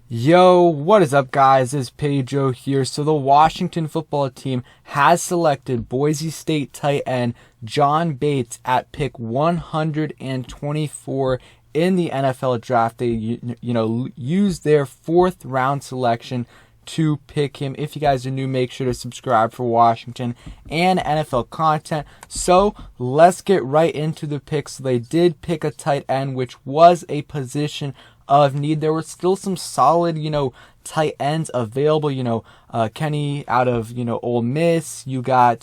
Yo, what is up, guys? It's Pedro here. So the Washington football team has selected Boise State tight end John Bates at pick 124 in the NFL draft. They, used their fourth round selection to pick him. If you guys are new, make sure to subscribe for Washington and NFL content. So let's get right into the picks. So they did pick a tight end, which was a position of need. There were still some solid, tight ends available. Kenny out of, Ole Miss. You got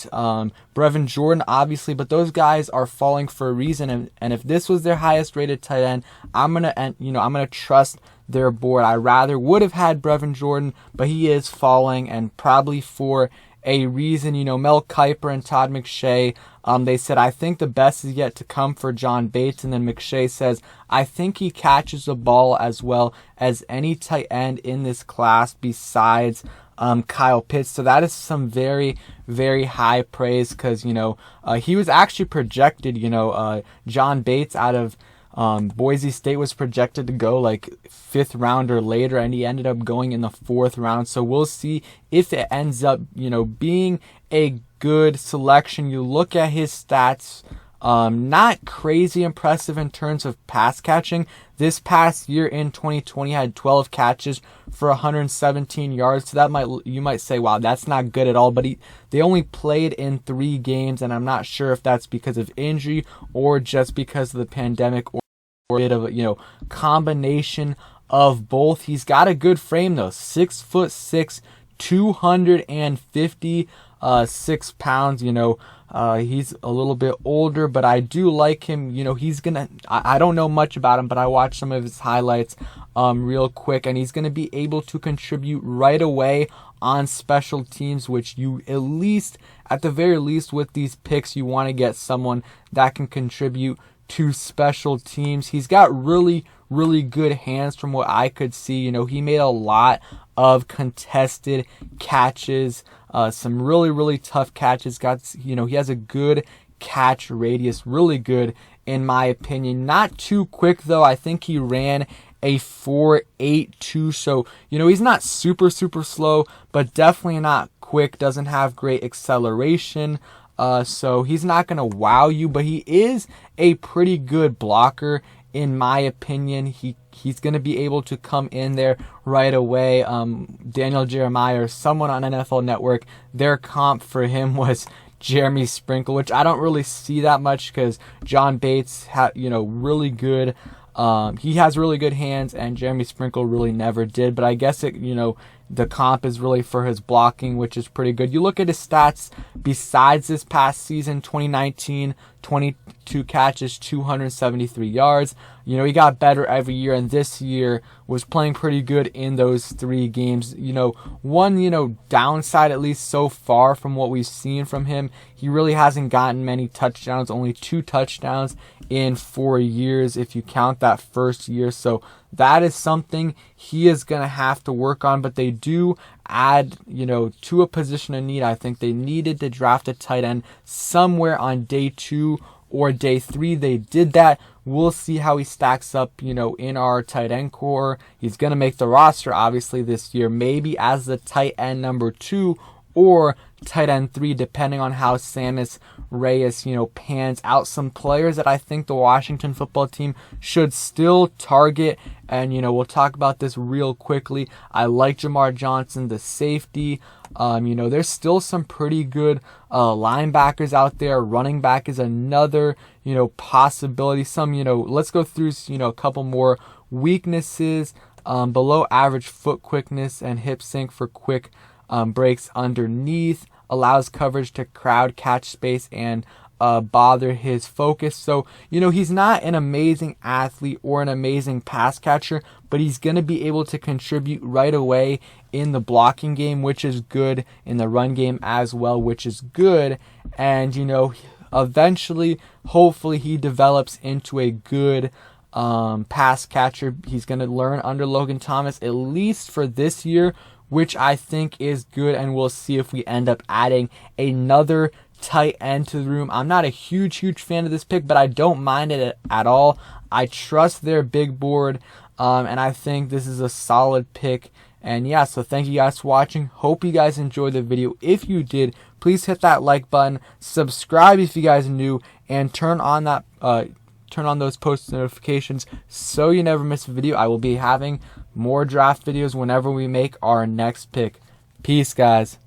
Brevin Jordan, obviously, but those guys are falling for a reason. And if this was their highest rated tight end, I'm gonna trust their board. I rather would have had Brevin Jordan, but he is falling, and probably for a reason. Mel Kiper and Todd McShay, they said, I think the best is yet to come for John Bates. And then McShay says, I think he catches the ball as well as any tight end in this class besides Kyle Pitts. So that is some very, very high praise because, he was actually projected, John Bates out of Boise State was projected to go like fifth round or later, and he ended up going in the fourth round. So we'll see if it ends up, being a good selection. You look at his stats, not crazy impressive in terms of pass catching. This past year in 2020 had 12 catches for 117 yards. So you might say, wow, that's not good at all. But they only played in 3 games, and I'm not sure if that's because of injury or just because of the pandemic or a bit of a combination of both. He's got a good frame though, 6'6", 256 pounds. He's a little bit older, but I do like him. I don't know much about him, but I watched some of his highlights real quick, and he's going to be able to contribute right away on special teams, which at the very least with these picks, you want to get someone that can contribute to special teams. He's got really, really good hands from what I could see. He made a lot of contested catches, some really, really tough catches. He has a good catch radius, really good in my opinion. Not too quick though. I think he ran a 4.82. So, he's not super, super slow, but definitely not quick. Doesn't have great acceleration. So he's not going to wow you, but he is a pretty good blocker in my opinion. He's going to be able to come in there right away. Daniel Jeremiah or someone on NFL Network, their comp for him was Jeremy Sprinkle, which I don't really see that much because John Bates really good. He has really good hands, and Jeremy Sprinkle really never did. But I guess the comp is really for his blocking, which is pretty good. You look at his stats besides this past season, 2019, 22 catches, 273 yards. He got better every year, and this year was playing pretty good in those 3 games. One, downside at least so far from what we've seen from him, he really hasn't gotten many touchdowns, only 2 touchdowns in 4 years if you count that first year. So that is something he is going to have to work on, but they do add, to a position of need. I think they needed to draft a tight end somewhere on day 2 or day 3. They did that. We'll see how he stacks up, in our tight end core. He's going to make the roster, obviously, this year, maybe as the tight end number 2 or tight end 3, depending on how Sammis Reyes, pans out. Some players that I think the Washington football team should still target, and, we'll talk about this real quickly. I like Jamar Johnson, the safety. There's still some pretty good linebackers out there. Running back is another, possibility. Let's go through, a couple more weaknesses. Below average foot quickness and hip sync for quick breaks underneath, allows coverage to crowd catch space and bother his focus. So, he's not an amazing athlete or an amazing pass catcher, but he's going to be able to contribute right away in the blocking game, which is good, in the run game as well, which is good. And, eventually, hopefully he develops into a good pass catcher. He's going to learn under Logan Thomas, at least for this year, which I think is good, and we'll see if we end up adding another tight end to the room. I'm not a huge fan of this pick, but I don't mind it at all. I trust their big board. and I think this is a solid pick. And yeah, so thank you guys for watching. Hope you guys enjoyed the video. If you did, please hit that like button, subscribe if you guys are new, and turn on those post notifications so you never miss a video. I will be having more draft videos whenever we make our next pick. Peace, guys.